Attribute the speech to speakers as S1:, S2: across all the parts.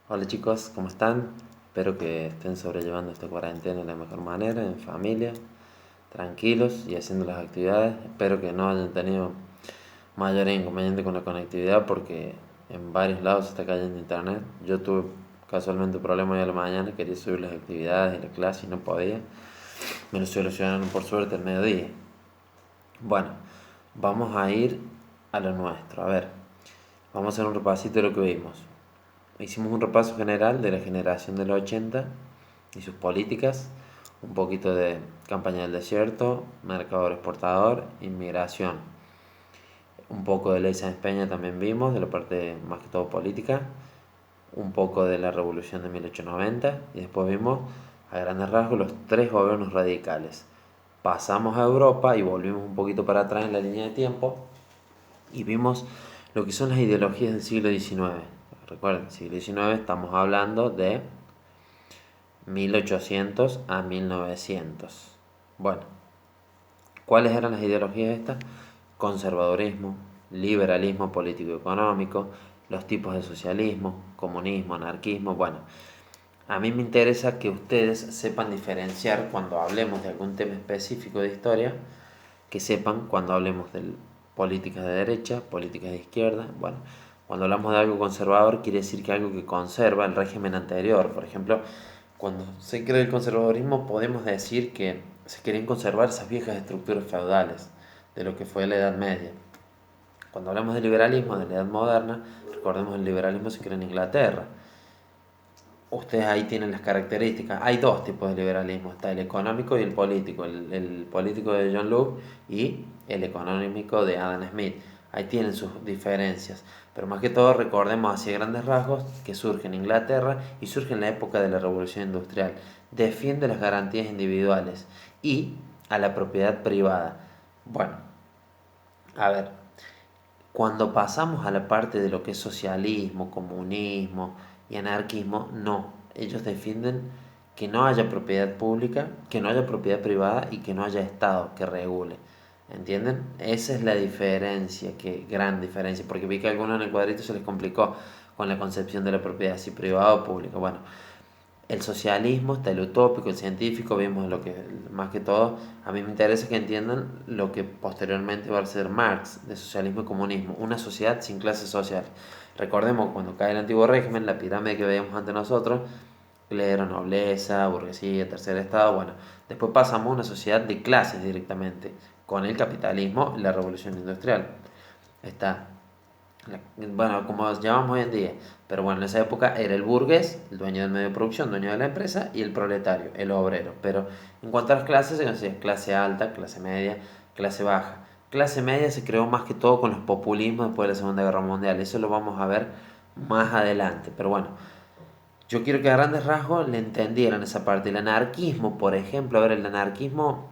S1: Hola chicos, ¿cómo están? Espero que estén sobrellevando esta cuarentena de la mejor manera, en familia, tranquilos y haciendo las actividades. Espero que no hayan tenido mayor inconveniente con la conectividad porque en varios lados se está cayendo internet. Yo tuve casualmente un problema hoy a la mañana, quería subir las actividades y la clase y no podía. Me lo solucionaron por suerte al mediodía. Bueno, vamos a ir a lo nuestro. A ver, vamos a hacer un repasito de lo que vimos. Hicimos un repaso general de la generación de los 80 y sus políticas, un poquito de campaña del desierto, mercado exportador, inmigración, un poco de ley Sáenz Peña también vimos, de la parte más que todo política, un poco de la revolución de 1890 y después vimos a grandes rasgos los tres gobiernos radicales. Pasamos a Europa y volvimos un poquito para atrás en la línea de tiempo y vimos lo que son las ideologías del siglo XIX. Recuerden, siglo XIX estamos hablando de 1800 a 1900. Bueno, ¿cuáles eran las ideologías estas? Conservadurismo, liberalismo político-económico, los tipos de socialismo, comunismo, anarquismo. Bueno, a mí me interesa que ustedes sepan diferenciar cuando hablemos de algún tema específico de historia, que sepan cuando hablemos de políticas de derecha, políticas de izquierda. Bueno, cuando hablamos de algo conservador quiere decir que algo que conserva el régimen anterior. Por ejemplo, cuando se crea el conservadurismo podemos decir que se querían conservar esas viejas estructuras feudales de lo que fue la Edad Media. Cuando hablamos de liberalismo, de la Edad Moderna, recordemos el liberalismo se creó en Inglaterra. Ustedes ahí tienen las características. Hay dos tipos de liberalismo, está el económico y el político. El político de John Locke y el económico de Adam Smith. Ahí tienen sus diferencias. Pero más que todo recordemos así grandes rasgos que surge en Inglaterra y surge en la época de la Revolución Industrial. Defiende las garantías individuales y a la propiedad privada. Bueno, a ver, cuando pasamos a la parte de lo que es socialismo, comunismo y anarquismo, no. Ellos defienden que no haya propiedad pública, que no haya propiedad privada y que no haya Estado que regule. ¿Entienden? Esa es la diferencia, que gran diferencia, porque vi que a algunos en el cuadrito se les complicó con la concepción de la propiedad, si privada o pública. Bueno, el socialismo, está el utópico, el científico, vimos lo que, más que todo, a mí me interesa que entiendan lo que posteriormente va a ser Marx, de socialismo y comunismo, una sociedad sin clases sociales. Recordemos cuando cae el antiguo régimen, la pirámide que veíamos ante nosotros, clero, nobleza, burguesía, tercer estado, bueno, después pasamos a una sociedad de clases directamente, con el capitalismo y la revolución industrial. Está bueno, como llamamos hoy en día, pero bueno, en esa época era el burgués, el dueño del medio de producción, dueño de la empresa, y el proletario, el obrero. Pero en cuanto a las clases, se conocía clase alta, clase media, clase baja. Clase media se creó más que todo con los populismos después de la Segunda Guerra Mundial, eso lo vamos a ver más adelante, pero bueno, yo quiero que a grandes rasgos le entendieran esa parte. El anarquismo, por ejemplo, a ver, el anarquismo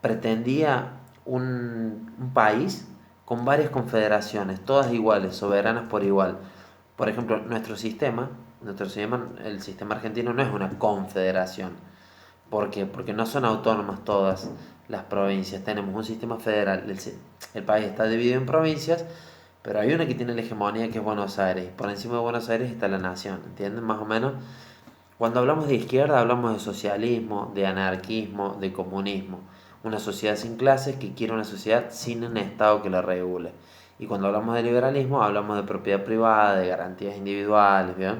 S1: pretendía un país con varias confederaciones, todas iguales, soberanas por igual. Por ejemplo, el sistema argentino no es una confederación. ¿Por qué? Porque no son autónomas todas las provincias. Tenemos un sistema federal. El país está dividido en provincias, pero hay una que tiene la hegemonía que es Buenos Aires. Por encima de Buenos Aires está la nación. ¿Entienden más o menos? Cuando hablamos de izquierda hablamos de socialismo, de anarquismo, de comunismo. Una sociedad sin clases que quiere una sociedad sin un Estado que la regule. Y cuando hablamos de liberalismo hablamos de propiedad privada, de garantías individuales, ¿bien?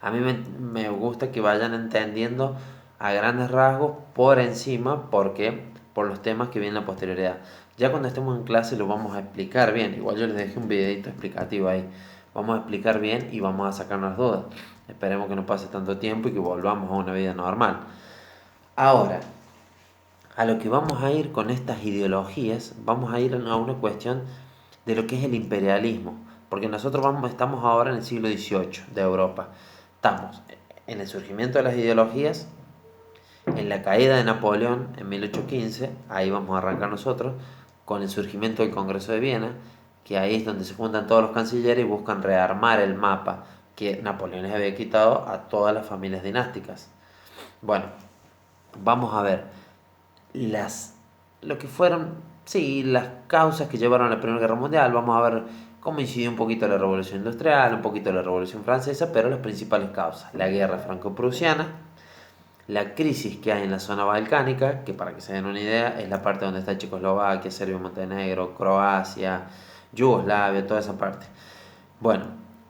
S1: A mí me gusta que vayan entendiendo a grandes rasgos por encima, porque por los temas que vienen a la posterioridad. Ya cuando estemos en clase lo vamos a explicar bien. Igual yo les dejé un videito explicativo ahí. Vamos a explicar bien y vamos a sacarnos dudas. Esperemos que no pase tanto tiempo y que volvamos a una vida normal. Ahora, a lo que vamos a ir con estas ideologías, vamos a ir a una cuestión de lo que es el imperialismo, porque nosotros estamos ahora en el siglo XVIII de Europa. Estamos en el surgimiento de las ideologías, en la caída de Napoleón en 1815, ahí vamos a arrancar nosotros, con el surgimiento del Congreso de Viena, que ahí es donde se juntan todos los cancilleres y buscan rearmar el mapa que Napoleón les había quitado a todas las familias dinásticas. Bueno, vamos a ver las lo que fueron, sí, las causas que llevaron a la Primera Guerra Mundial. Vamos a ver como incidió un poquito la Revolución Industrial, un poquito la Revolución Francesa, pero las principales causas: la guerra franco-prusiana, la crisis que hay en la zona balcánica, que para que se den una idea es la parte donde está Checoslovaquia, Serbia, Montenegro, Croacia, Yugoslavia, toda esa parte. Bueno,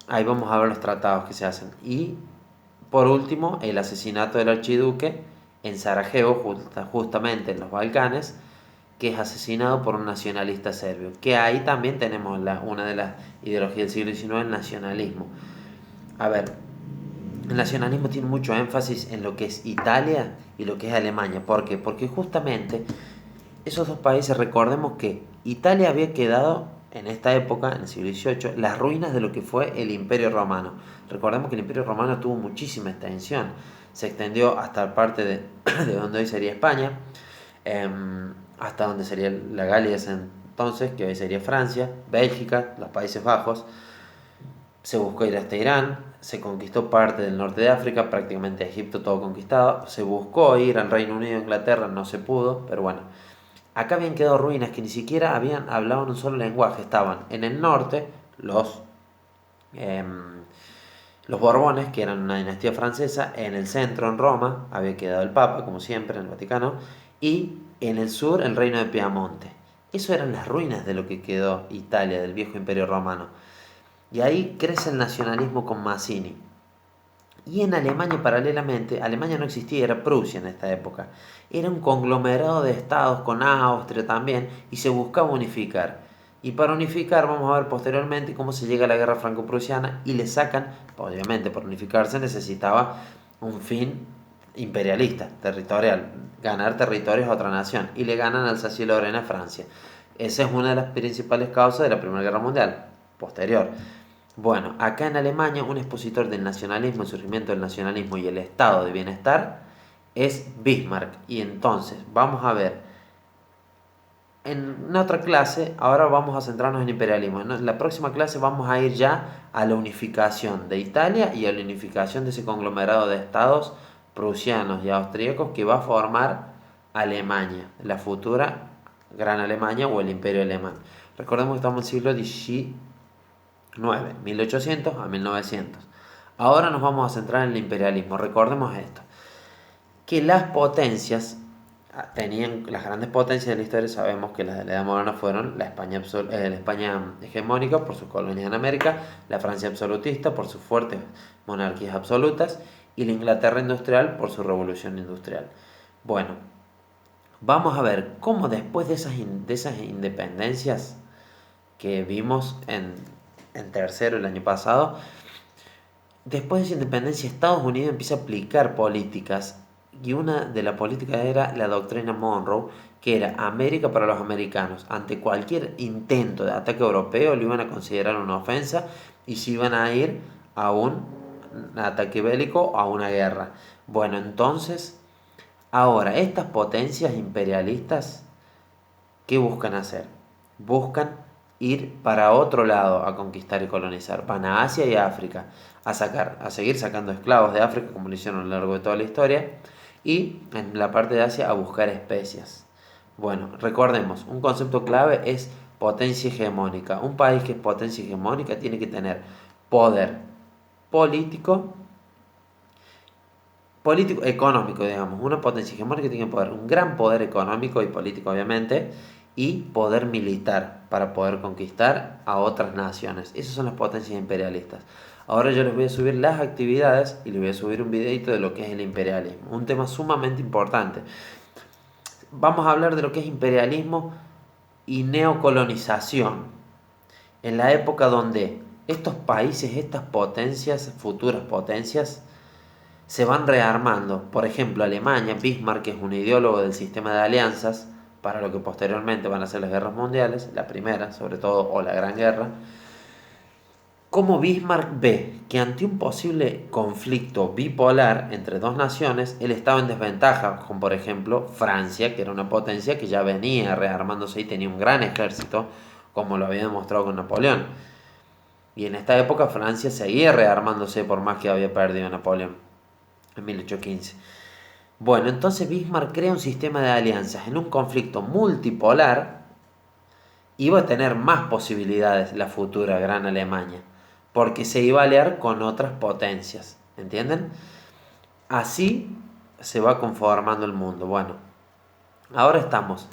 S1: ahí vamos a ver los tratados que se hacen. Y por último, el asesinato del archiduque en Sarajevo, justamente en los Balcanes, que es asesinado por un nacionalista serbio. Que ahí también tenemos una de las ideologías del siglo XIX, el nacionalismo. A ver, el nacionalismo tiene mucho énfasis en lo que es Italia y lo que es Alemania. ¿Por qué? Porque justamente esos dos países, recordemos que Italia había quedado en esta época, en el siglo XVIII, las ruinas de lo que fue el Imperio Romano. Recordemos que el Imperio Romano tuvo muchísima extensión. Se extendió hasta parte de donde hoy sería España, hasta donde sería la Galia entonces, que hoy sería Francia, Bélgica, los Países Bajos. Se buscó ir hasta Irán, se conquistó parte del norte de África, prácticamente Egipto todo conquistado. Se buscó ir al Reino Unido, Inglaterra, no se pudo, pero bueno. Acá habían quedado ruinas que ni siquiera hablaban un solo lenguaje. Estaban en el norte los Borbones, que eran una dinastía francesa. En el centro, en Roma, había quedado el Papa, como siempre, en el Vaticano. Y en el sur, el reino de Piamonte. Eso eran las ruinas de lo que quedó Italia, del viejo imperio romano. Y ahí crece el nacionalismo con Mazzini. Y en Alemania, paralelamente, Alemania no existía, era Prusia en esta época. Era un conglomerado de estados con Austria también, y se buscaba unificar. Y para unificar vamos a ver posteriormente cómo se llega a la guerra franco-prusiana y le sacan, obviamente por unificarse necesitaba un fin imperialista, territorial, ganar territorios a otra nación, y le ganan Alsacia y Lorena a Francia. Esa es una de las principales causas de la Primera Guerra Mundial, posterior. Bueno, acá en Alemania un expositor del nacionalismo, el surgimiento del nacionalismo y el estado de bienestar es Bismarck. Y entonces vamos a ver en una otra clase, ahora vamos a centrarnos en imperialismo. En la próxima clase vamos a ir ya a la unificación de Italia y a la unificación de ese conglomerado de estados prusianos y austríacos que va a formar Alemania, la futura Gran Alemania o el Imperio Alemán. Recordemos que estamos en el siglo XIX, 1800 a 1900. Ahora nos vamos a centrar en el imperialismo. Recordemos esto, que las potencias tenían, las grandes potencias de la historia, sabemos que las de la Edad Moderna fueron la España hegemónica por sus colonias en América, la Francia absolutista por sus fuertes monarquías absolutas y la Inglaterra industrial por su revolución industrial. Bueno, vamos a ver cómo después de esas independencias que vimos en tercero el año pasado, después de esa independencia Estados Unidos empieza a aplicar políticas, y una de las políticas era la doctrina Monroe, que era América para los americanos. Ante cualquier intento de ataque europeo lo iban a considerar una ofensa y se iban a ir a un ataque bélico o a una guerra. Bueno, entonces, ahora estas potencias imperialistas, ¿qué buscan hacer? Buscan ir para otro lado a conquistar y colonizar. Van a Asia y a África a seguir sacando esclavos de África, como lo hicieron a lo largo de toda la historia, y en la parte de Asia a buscar especias. Bueno, recordemos, un concepto clave es potencia hegemónica. Un país que es potencia hegemónica tiene que tener poder político, económico, digamos. Una potencia hegemónica tiene que poder, un gran poder económico y político, obviamente, y poder militar para poder conquistar a otras naciones. Esas son las potencias imperialistas. Ahora yo les voy a subir las actividades y les voy a subir un videito de lo que es el imperialismo, un tema sumamente importante. Vamos a hablar de lo que es imperialismo y neocolonización, en la época donde estos países, estas potencias, futuras potencias, se van rearmando. Por ejemplo, Alemania, Bismarck, que es un ideólogo del sistema de alianzas, para lo que posteriormente van a ser las guerras mundiales, la primera sobre todo, o la Gran Guerra. Como Bismarck ve que ante un posible conflicto bipolar entre dos naciones, él estaba en desventaja con, por ejemplo, Francia, que era una potencia que ya venía rearmándose y tenía un gran ejército, como lo había demostrado con Napoleón. Y en esta época Francia seguía rearmándose por más que había perdido Napoleón en 1815. Bueno, entonces Bismarck crea un sistema de alianzas en un conflicto multipolar iba a tener más posibilidades la futura Gran Alemania, porque se iba a aliar con otras potencias, ¿entienden? Así se va conformando el mundo. Bueno, ahora estamos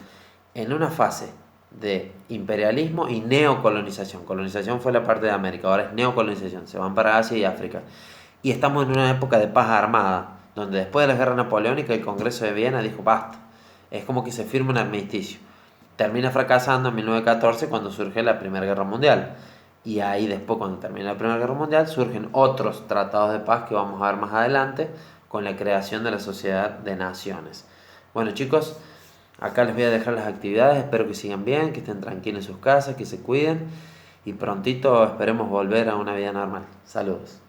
S1: en una fase de imperialismo y neocolonización. Colonización fue la parte de América, ahora es neocolonización, se van para Asia y África. Y estamos en una época de paz armada, donde después de la guerra napoleónica el Congreso de Viena dijo basta. Es como que se firma un armisticio. Termina fracasando en 1914 cuando surge la Primera Guerra Mundial. Y ahí después, cuando termina la Primera Guerra Mundial, surgen otros tratados de paz que vamos a ver más adelante con la creación de la Sociedad de Naciones. Bueno chicos, acá les voy a dejar las actividades, espero que sigan bien, que estén tranquilos en sus casas, que se cuiden y prontito esperemos volver a una vida normal. Saludos.